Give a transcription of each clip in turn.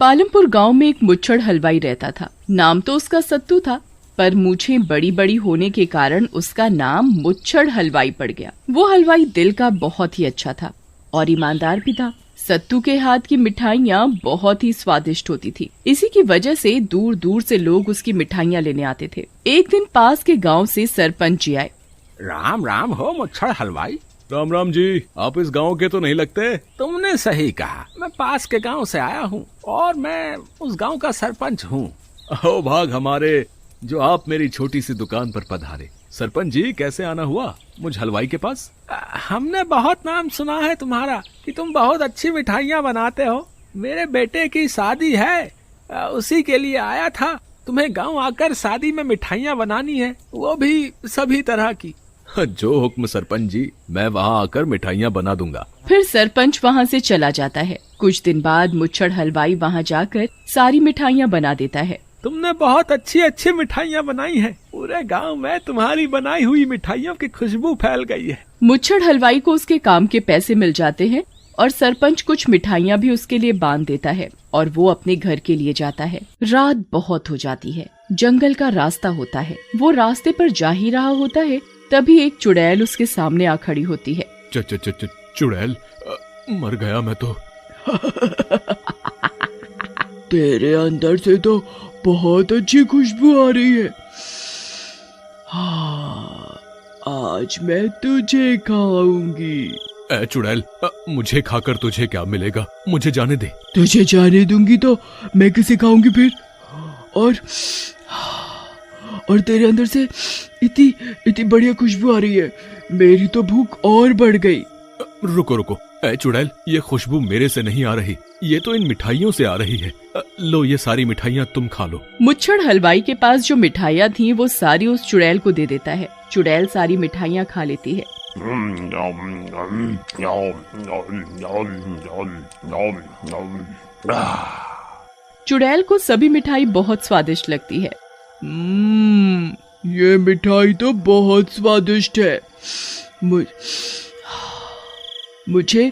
पालमपुर गांव में एक मुच्छड़ हलवाई रहता था। नाम तो उसका सत्तू था, पर मूछें बड़ी बड़ी होने के कारण उसका नाम मुच्छड़ हलवाई पड़ गया। वो हलवाई दिल का बहुत ही अच्छा था और ईमानदार भी था। सत्तू के हाथ की मिठाइयाँ बहुत ही स्वादिष्ट होती थी। इसी की वजह से दूर दूर से लोग उसकी मिठाइयाँ लेने आते थे। एक दिन पास के गांव से सरपंच जी आए। राम राम हो मुच्छड़ हलवाई। राम राम जी, आप इस गांव के तो नहीं लगते। तुमने सही कहा, मैं पास के गांव से आया हूँ और मैं उस गांव का सरपंच हूँ। ओ भाग हमारे, जो आप मेरी छोटी सी दुकान पर पधारे। सरपंच जी, कैसे आना हुआ मुझ हलवाई के पास? हमने बहुत नाम सुना है तुम्हारा कि तुम बहुत अच्छी मिठाइयाँ बनाते हो। मेरे बेटे की शादी है, उसी के लिए आया था। तुम्हें गांव आकर शादी में मिठाइयाँ बनानी है, वो भी सभी तरह की। जो हुक्म सरपंच जी, मैं वहाँ आकर मिठाइयाँ बना दूंगा। फिर सरपंच वहाँ से चला जाता है। कुछ दिन बाद मुच्छड़ हलवाई वहाँ जाकर सारी मिठाइयाँ बना देता है। तुमने बहुत अच्छी अच्छी मिठाइयाँ बनाई हैं। पूरे गांव में तुम्हारी बनाई हुई मिठाइयों की खुशबू फैल गई है। मुच्छड़ हलवाई को उसके काम के पैसे मिल जाते हैं और सरपंच कुछ मिठाइयाँ भी उसके लिए बांध देता है और वो अपने घर के लिए जाता है। रात बहुत हो जाती है, जंगल का रास्ता होता है। वो रास्ते पर जा ही रहा होता है, तभी एक चुड़ैल उसके सामने आ खड़ी होती है। चुड़ैल, मर गया मैं तो। तेरे अंदर से तो बहुत अच्छी खुशबू आ रही है। हाँ, आज मैं तुझे खाऊंगी। चुड़ैल, मुझे खाकर तुझे क्या मिलेगा? मुझे जाने दे। तुझे जाने दूंगी तो मैं किसे खाऊंगी फिर? और तेरे अंदर से इतनी बढ़िया खुशबू आ रही है, मेरी तो भूख और बढ़ गई। रुको, चुड़ैल, ये खुशबू मेरे से नहीं आ रही, ये तो इन मिठाइयों से आ रही है। लो, ये सारी मिठाइयाँ तुम खा लो। मुच्छड़ हलवाई के पास जो मिठाइयाँ थीं, वो सारी उस चुड़ैल को दे देता है। चुड़ैल सारी मिठाइयाँ खा लेती है। चुड़ैल को सभी मिठाई बहुत स्वादिष्ट लगती है। ये मिठाई तो बहुत स्वादिष्ट है। मुझे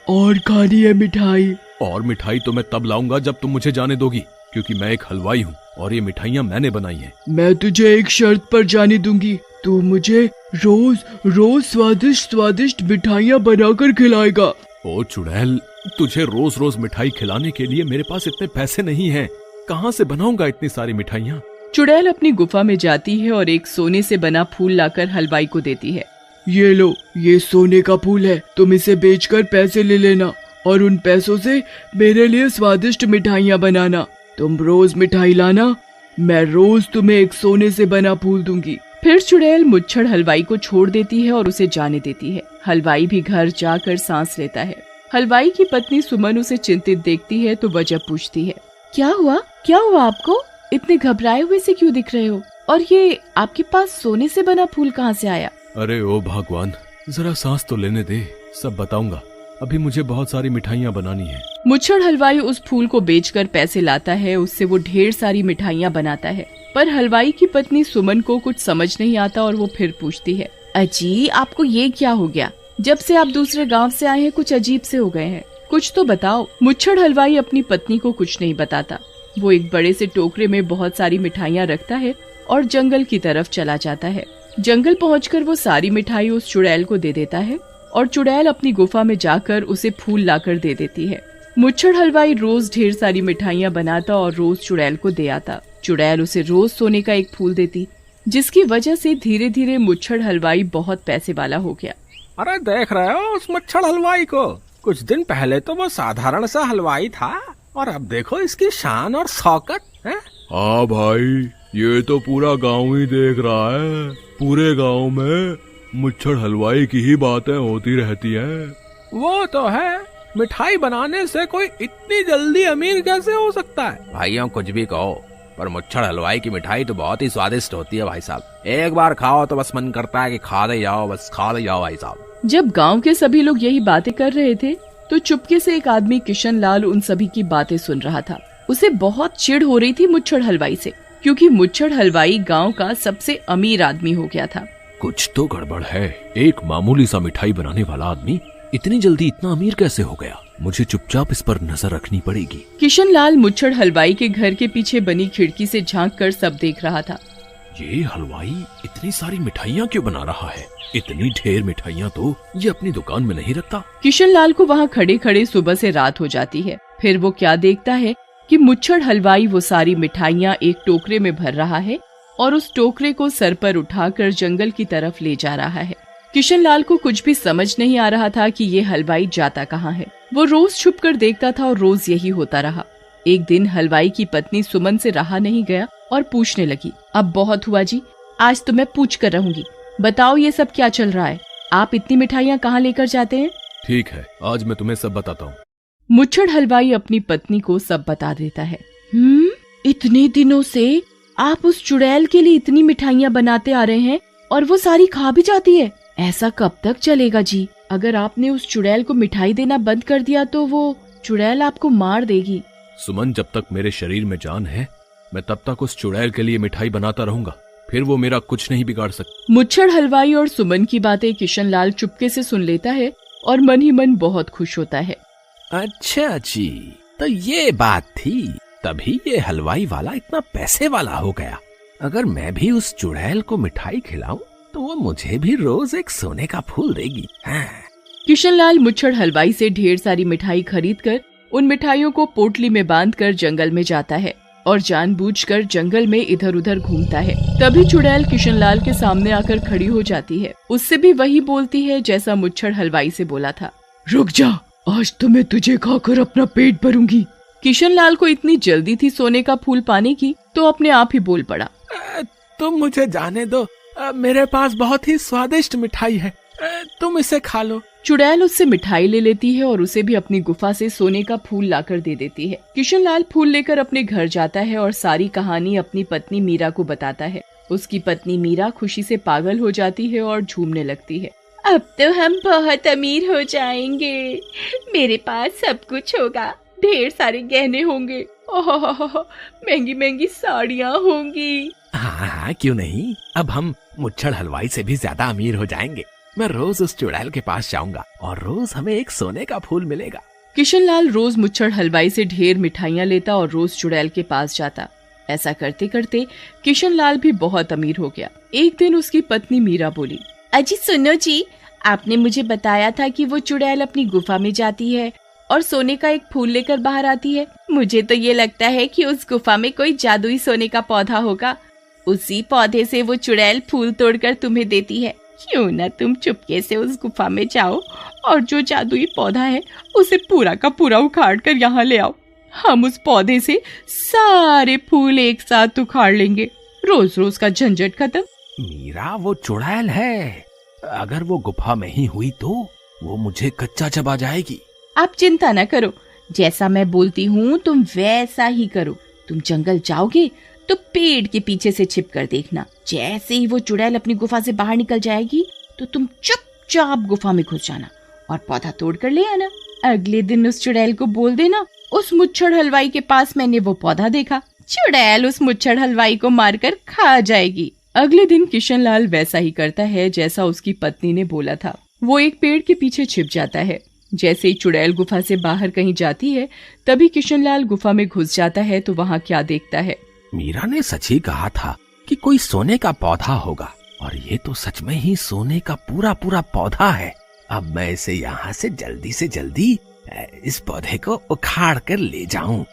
और खानी है मिठाई। और मिठाई तो मैं तब लाऊंगा जब तुम मुझे जाने दोगी, क्योंकि मैं एक हलवाई हूँ और ये मिठाइयाँ मैंने बनाई हैं। मैं तुझे एक शर्त पर जाने दूंगी, तू मुझे रोज स्वादिष्ट मिठाइयाँ बनाकर खिलाएगा। ओ चुड़ैल, तुझे रोज रोज मिठाई खिलाने के लिए मेरे पास इतने पैसे नहीं हैं। कहाँ से बनाऊंगा इतनी सारी मिठाइयाँ? चुड़ैल अपनी गुफा में जाती है और एक सोने से बना फूल लाकर हलवाई को देती है। ये लो, ये सोने का फूल है, तुम इसे बेचकर पैसे ले लेना और उन पैसों से मेरे लिए स्वादिष्ट मिठाइयाँ बनाना। तुम रोज मिठाई लाना, मैं रोज तुम्हें एक सोने से बना फूल दूंगी। फिर चुड़ैल मुच्छड़ हलवाई को छोड़ देती है और उसे जाने देती है। हलवाई भी घर जाकर सांस लेता है। हलवाई की पत्नी सुमन उसे चिंतित देखती है तो वजह पूछती है। क्या हुआ आपको? इतने घबराए हुए से क्यों दिख रहे हो? और ये आपके पास सोने से बना फूल कहाँ से आया? अरे ओ भगवान, जरा सांस तो लेने दे, सब बताऊंगा। अभी मुझे बहुत सारी मिठाइयाँ बनानी है। मुच्छड़ हलवाई उस फूल को बेचकर पैसे लाता है, उससे वो ढेर सारी मिठाइयाँ बनाता है। पर हलवाई की पत्नी सुमन को कुछ समझ नहीं आता और वो फिर पूछती है। अजी, आपको ये क्या हो गया? जब से आप दूसरे गांव से आए हैं कुछ अजीब से हो गए हैं, कुछ तो बताओ। मुच्छड़ हलवाई अपनी पत्नी को कुछ नहीं बताता। वो एक बड़े से टोकरे में बहुत सारी मिठाइयाँ रखता है और जंगल की तरफ चला जाता है। जंगल पहुंचकर वो सारी मिठाई उस चुड़ैल को दे देता है और चुड़ैल अपनी गुफा में जाकर उसे फूल लाकर दे देती है। मुच्छड़ हलवाई रोज ढेर सारी मिठाइयाँ बनाता और रोज चुड़ैल को दे आता। चुड़ैल उसे रोज सोने का एक फूल देती, जिसकी वजह से धीरे धीरे मुच्छड़ हलवाई बहुत पैसे वाला हो गया। अरे देख रहे हो उस मुच्छड़ हलवाई को? कुछ दिन पहले तो वो साधारण सा हलवाई था और अब देखो इसकी शान और शौकत है। हाँ भाई, ये तो पूरा गांव ही देख रहा है। पूरे गांव में मुच्छड़ हलवाई की ही बातें होती रहती हैं। वो तो है, मिठाई बनाने से कोई इतनी जल्दी अमीर कैसे हो सकता है? भाइयों कुछ भी कहो, पर मुच्छड़ हलवाई की मिठाई तो बहुत ही स्वादिष्ट होती है भाई साहब। एक बार खाओ तो बस मन करता है कि खा दे जाओ भाई साहब। जब गांव के सभी लोग यही बातें कर रहे थे तो चुपके से एक आदमी किशन लाल उन सभी की बातें सुन रहा था। उसे बहुत चिढ़ हो रही थी मुच्छड़ हलवाई से, क्योंकि मुच्छड़ हलवाई गांव का सबसे अमीर आदमी हो गया था। कुछ तो गड़बड़ है। एक मामूली सा मिठाई बनाने वाला आदमी इतनी जल्दी इतना अमीर कैसे हो गया? मुझे चुपचाप इस पर नजर रखनी पड़ेगी। किशन लाल मुच्छड़ हलवाई के घर के पीछे बनी खिड़की से झांक कर सब देख रहा था। ये हलवाई इतनी सारी मिठाइयाँ क्यों बना रहा है? इतनी ढेर मिठाइयाँ तो ये अपनी दुकान में नहीं रखता। किशन लाल को वहाँ खड़े खड़े सुबह से रात हो जाती है। फिर वो क्या देखता है कि मुच्छड़ हलवाई वो सारी मिठाइयाँ एक टोकरे में भर रहा है और उस टोकरे को सर पर उठाकर जंगल की तरफ ले जा रहा है। किशन लाल को कुछ भी समझ नहीं आ रहा था कि ये हलवाई जाता कहाँ है। वो रोज छुपकर देखता था और रोज यही होता रहा। एक दिन हलवाई की पत्नी सुमन से रहा नहीं गया और पूछने लगी, अब बहुत हुआ जी, आज तो मैं पूछ कर रहूंगी। बताओ ये सब क्या चल रहा है? आप इतनी मिठाइयाँ कहाँ लेकर जाते हैं? ठीक है, आज मैं तुम्हें सब बताता हूँ। मुच्छड़ हलवाई अपनी पत्नी को सब बता देता है। इतने दिनों से आप उस चुड़ैल के लिए इतनी मिठाइयाँ बनाते आ रहे हैं और वो सारी खा भी जाती है। ऐसा कब तक चलेगा जी? अगर आपने उस चुड़ैल को मिठाई देना बंद कर दिया तो वो चुड़ैल आपको मार देगी। सुमन, जब तक मेरे शरीर में जान है मैं तब तक उस चुड़ैल के लिए मिठाई बनाता रहूंगा, फिर वो मेरा कुछ नहीं बिगाड़ सकती। मुच्छड़ हलवाई और सुमन की बातें किशन लाल चुपके से सुन लेता है और मन ही मन बहुत खुश होता है। अच्छा जी, तो ये बात थी, तभी ये हलवाई वाला इतना पैसे वाला हो गया। अगर मैं भी उस चुड़ैल को मिठाई खिलाऊं तो वो मुझे भी रोज एक सोने का फूल देगी। हाँ। किशन लाल मुच्छड़ हलवाई से ढेर सारी मिठाई खरीदकर उन मिठाइयों को पोटली में बांधकर जंगल में जाता है और जानबूझकर जंगल में इधर उधर घूमता है। तभी चुड़ैल किशन लाल के सामने आकर खड़ी हो जाती है। उससे भी वही बोलती है जैसा मुच्छड़ हलवाई से बोला था। रुक जा, आज तो मैं तुझे खाकर अपना पेट भरूंगी। किशन लाल को इतनी जल्दी थी सोने का फूल पाने की तो अपने आप ही बोल पड़ा, तुम मुझे जाने दो, मेरे पास बहुत ही स्वादिष्ट मिठाई है, तुम इसे खा लो। चुड़ैल उससे मिठाई ले लेती है और उसे भी अपनी गुफा से सोने का फूल लाकर दे देती है। किशन लाल फूल लेकर अपने घर जाता है और सारी कहानी अपनी पत्नी मीरा को बताता है। उसकी पत्नी मीरा खुशी से पागल हो जाती है और झूमने लगती है। अब तो हम बहुत अमीर हो जाएंगे, मेरे पास सब कुछ होगा, ढेर सारे गहने होंगे, महंगी महंगी साड़ियाँ होंगी। हाँ, क्यों नहीं, अब हम मुच्छड़ हलवाई से भी ज्यादा अमीर हो जाएंगे। मैं रोज उस चुड़ैल के पास जाऊंगा और रोज हमें एक सोने का फूल मिलेगा। किशन लाल रोज मुच्छड़ हलवाई से ढेर मिठाइयाँ लेता और रोज चुड़ैल के पास जाता। ऐसा करते करते किशन लाल भी बहुत अमीर हो गया। एक दिन उसकी पत्नी मीरा बोली, अजी सुनो जी, आपने मुझे बताया था कि वो चुड़ैल अपनी गुफा में जाती है और सोने का एक फूल लेकर बाहर आती है। मुझे तो ये लगता है कि उस गुफा में कोई जादुई सोने का पौधा होगा, उसी पौधे से वो चुड़ैल फूल तोड़कर तुम्हें देती है। क्यों ना तुम चुपके से उस गुफा में जाओ और जो जादुई पौधा है उसे पूरा का पूरा उखाड़ कर यहाँ ले आओ। हम उस पौधे से सारे फूल एक साथ उखाड़ लेंगे, रोज रोज का झंझट खत्म। मीरा, वो चुड़ैल है, अगर वो गुफा में ही हुई तो वो मुझे कच्चा चबा जाएगी। आप चिंता न करो, जैसा मैं बोलती हूँ तुम वैसा ही करो। तुम जंगल जाओगे तो पेड़ के पीछे से छिप कर देखना, जैसे ही वो चुड़ैल अपनी गुफा से बाहर निकल जाएगी तो तुम चुपचाप गुफा में घुस जाना और पौधा तोड़ कर ले आना। अगले दिन उस चुड़ैल को बोल देना, उस मुच्छड़ हलवाई के पास मैंने वो पौधा देखा। चुड़ैल उस मुच्छड़ हलवाई को मारकर खा जाएगी। अगले दिन किशन लाल वैसा ही करता है जैसा उसकी पत्नी ने बोला था। वो एक पेड़ के पीछे छिप जाता है। जैसे ही चुड़ैल गुफा से बाहर कहीं जाती है तभी किशन लाल गुफा में घुस जाता है तो वहाँ क्या देखता है। मीरा ने सच ही कहा था कि कोई सोने का पौधा होगा और ये तो सच में ही सोने का पूरा पूरा पौधा है। अब मैं इसे यहाँ से जल्दी इस पौधे को उखाड़ कर ले जाऊं,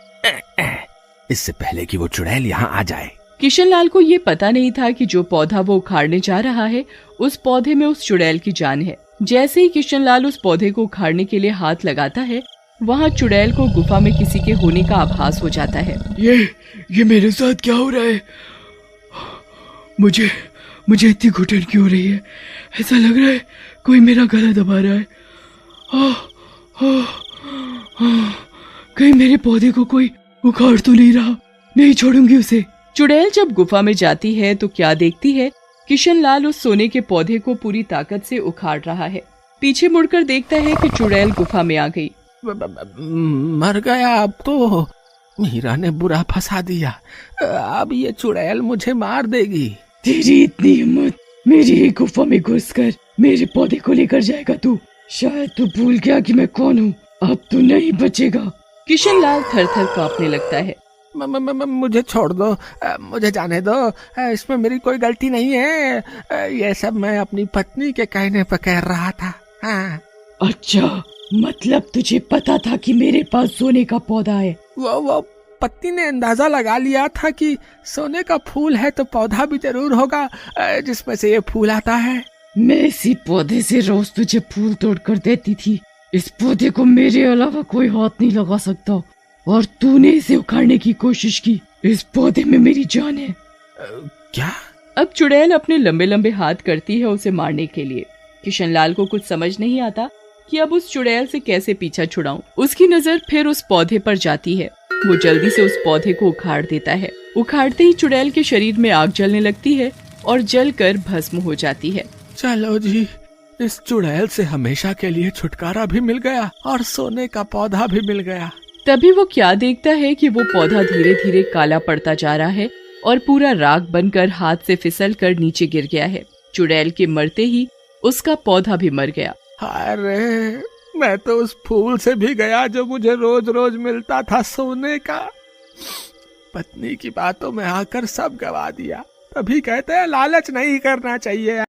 इससे पहले कि वो चुड़ैल यहाँ आ जाए। किशन लाल को ये पता नहीं था कि जो पौधा वो उखाड़ने जा रहा है उस पौधे में उस चुड़ैल की जान है। जैसे ही किशन लाल उस पौधे को उखाड़ने के लिए हाथ लगाता है वहाँ चुड़ैल को गुफा में किसी के होने का आभास हो जाता है। ये मेरे साथ क्या हो रहा है? मुझे इतनी घुटन क्यों हो रही है? ऐसा लग रहा है कोई मेरा गला दबा रहा है। कहीं मेरे पौधे को कोई उखाड़ तो नहीं रहा? नहीं छोड़ूंगी उसे। चुड़ैल जब गुफा में जाती है तो क्या देखती है, किशन लाल उस सोने के पौधे को पूरी ताकत से उखाड़ रहा है। पीछे मुड़कर देखता है कि चुड़ैल गुफा में आ गई। मर गया अब तो, मीरा ने बुरा फंसा दिया, अब ये चुड़ैल मुझे मार देगी। तेरी इतनी हिम्मत, मेरी गुफा में घुसकर मेरे पौधे को लेकर जाएगा तू? शायद तू भूल गया कि मैं कौन हूँ। अब तो नहीं बचेगा। किशनलाल थर थर कांपने लगता है। मुझे छोड़ दो, मुझे जाने दो, इसमें मेरी कोई गलती नहीं है। ये सब मैं अपनी पत्नी के कहने पर कह रहा था। हाँ। अच्छा, मतलब तुझे पता था कि मेरे पास सोने का पौधा है? वो पत्नी ने अंदाजा लगा लिया था कि सोने का फूल है तो पौधा भी जरूर होगा जिसमें से ये फूल आता है। मैं इसी पौधे से रोज तुझे फूल तोड़ कर देती थी। इस पौधे को मेरे अलावा कोई हाथ नहीं लगा सकता, और तूने इसे उखाड़ने की कोशिश की। इस पौधे में मेरी जान है। क्या? अब चुड़ैल अपने लंबे लंबे हाथ करती है उसे मारने के लिए। किशनलाल को कुछ समझ नहीं आता कि अब उस चुड़ैल से कैसे पीछा छुड़ाऊं। उसकी नजर फिर उस पौधे पर जाती है। वो जल्दी से उस पौधे को उखाड़ देता है। उखाड़ते ही चुड़ैल के शरीर में आग जलने लगती है और जलकर भस्म हो जाती है। चलो जी, इस चुड़ैल से हमेशा के लिए छुटकारा भी मिल गया और सोने का पौधा भी मिल गया। तभी वो क्या देखता है कि वो पौधा धीरे धीरे काला पड़ता जा रहा है और पूरा राख बनकर हाथ से फिसल कर नीचे गिर गया है। चुड़ैल के मरते ही उसका पौधा भी मर गया। अरे, मैं तो उस फूल से भी गया जो मुझे रोज रोज मिलता था सोने का। पत्नी की बातों में आकर सब गवा दिया। तभी कहते हैं लालच नहीं करना चाहिए।